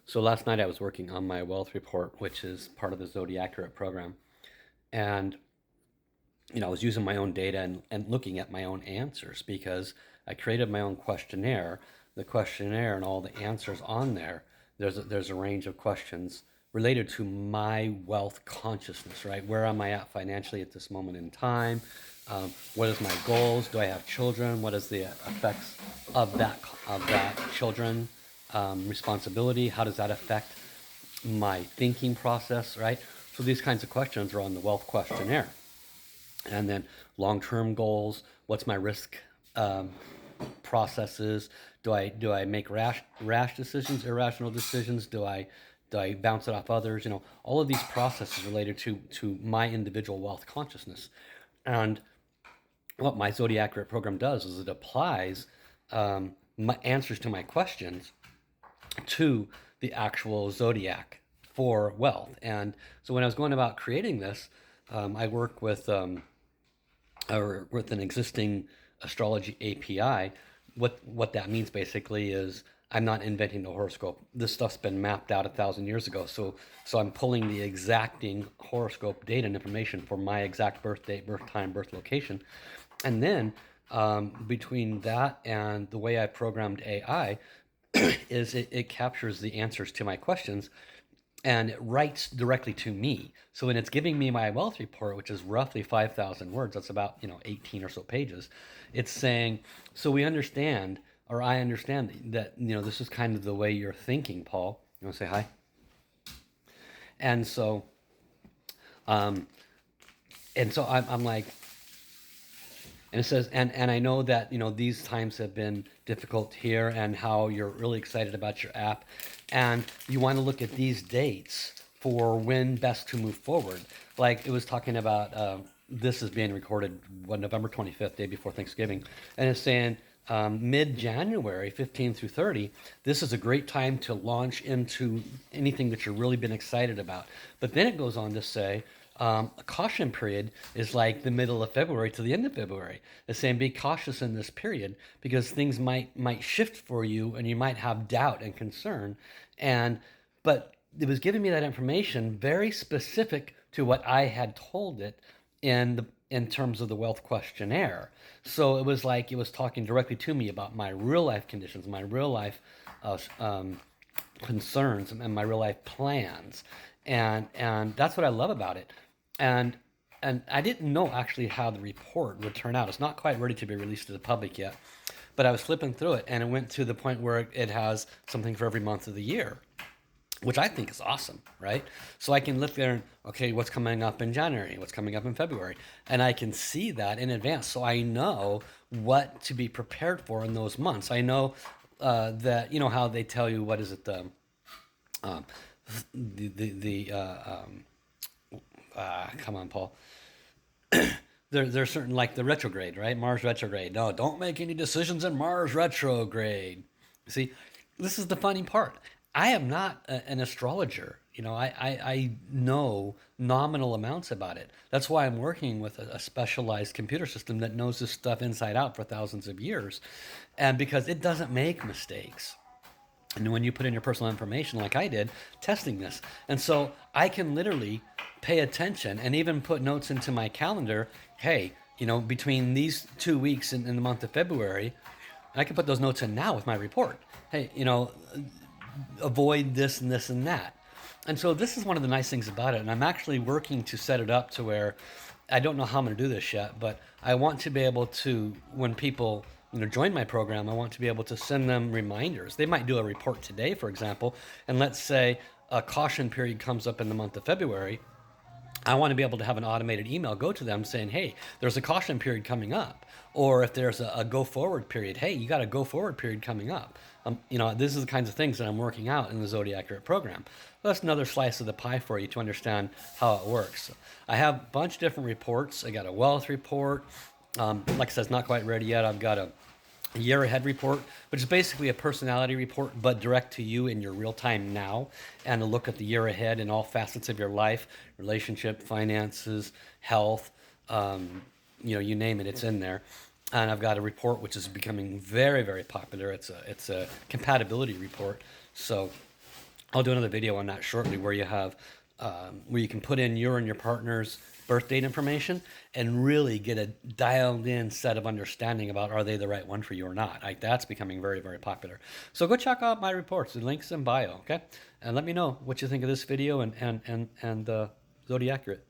So last night I was working on my wealth report, which is part of the Zodiaccurate program. And, I was using my own data and looking at my own answers because I created my own questionnaire. The questionnaire and all the answers on there, there's a range of questions related to my wealth consciousness, right? Where am I at financially at this moment in time? What is my goals? Do I have children? What is the effects of that children responsibility? How does that affect my thinking process, right? So these kinds of questions are on the wealth questionnaire. And then long-term goals, what's my risk processes? Do I make rash decisions, irrational decisions? Do I bounce it off others? All of these processes related to my individual wealth consciousness. And what my Zodiaccurate program does is it applies my answers to my questions to the actual zodiac for wealth. And so when I was going about creating this, I work with an existing astrology API. What that means basically is I'm not inventing the horoscope. This stuff's been mapped out 1,000 years ago. So I'm pulling the exacting horoscope data and information for my exact birth date, birth time, birth location, and then between that and the way I programmed AI, is it captures the answers to my questions and it writes directly to me. So when it's giving me my wealth report, which is roughly 5,000 words, that's about 18 or so pages, it's saying, so we understand, or I understand that this is kind of the way you're thinking, Paul. You want to say hi? And so, um, I'm like, and it says, and I know that these times have been difficult here, and how you're really excited about your app, and you want to look at these dates for when best to move forward. Like it was talking about, this is being recorded November 25th, day before Thanksgiving, and it's saying mid-January, 15 through 30, this is a great time to launch into anything that you've really been excited about. But then it goes on to say, a caution period is like the middle of February to the end of February. It's saying be cautious in this period because things might shift for you and you might have doubt and concern. But it was giving me that information very specific to what I had told it in terms of the wealth questionnaire. So it was like it was talking directly to me about my real life conditions, my real life concerns, and my real life plans, and that's what I love about it. And I didn't know actually how the report would turn out. It's not quite ready to be released to the public yet, but I was flipping through it, and it went to the point where it has something for every month of the year, which I think is awesome, right? So I can look there and, okay, what's coming up in January, what's coming up in February, and I can see that in advance, so I know what to be prepared for in those months. I know that how they tell you, what is it, um, come on, Paul. There's certain, like the retrograde, right? Mars retrograde. No, don't make any decisions in Mars retrograde. See, this is the funny part. I am not an astrologer. I know nominal amounts about it. That's why I'm working with a specialized computer system that knows this stuff inside out for thousands of years. And because it doesn't make mistakes. And when you put in your personal information, like I did, testing this. And so I can literally pay attention and even put notes into my calendar. Hey, between these 2 weeks in the month of February, I can put those notes in now with my report. Hey, avoid this and this and that. And so this is one of the nice things about it. And I'm actually working to set it up to where I don't know how I'm going to do this yet, but I want to be able to, when people join my program, I want to be able to send them reminders. They might do a report today, for example, and let's say a caution period comes up in the month of February. I want to be able to have an automated email go to them saying, hey, there's a caution period coming up. Or if there's a go forward period, hey, you got a go forward period coming up. This is the kinds of things that I'm working out in the Zodiaccurate program. That's another slice of the pie for you to understand how it works. I have a bunch of different reports. I got a wealth report. Like I said, it's not quite ready yet. I've got a year ahead report, which is basically a personality report, but direct to you in your real time now, and a look at the year ahead in all facets of your life, relationship, finances, health, you name it, it's in there. And I've got a report which is becoming very, very popular. It's a compatibility report. So I'll do another video on that shortly, where you have where you can put in your and your partner's birth date information and really get a dialed in set of understanding about, are they the right one for you or not. Like, that's becoming very, very popular. So go check out my reports. The link's in bio, okay? And let me know what you think of this video and Zodiaccurate.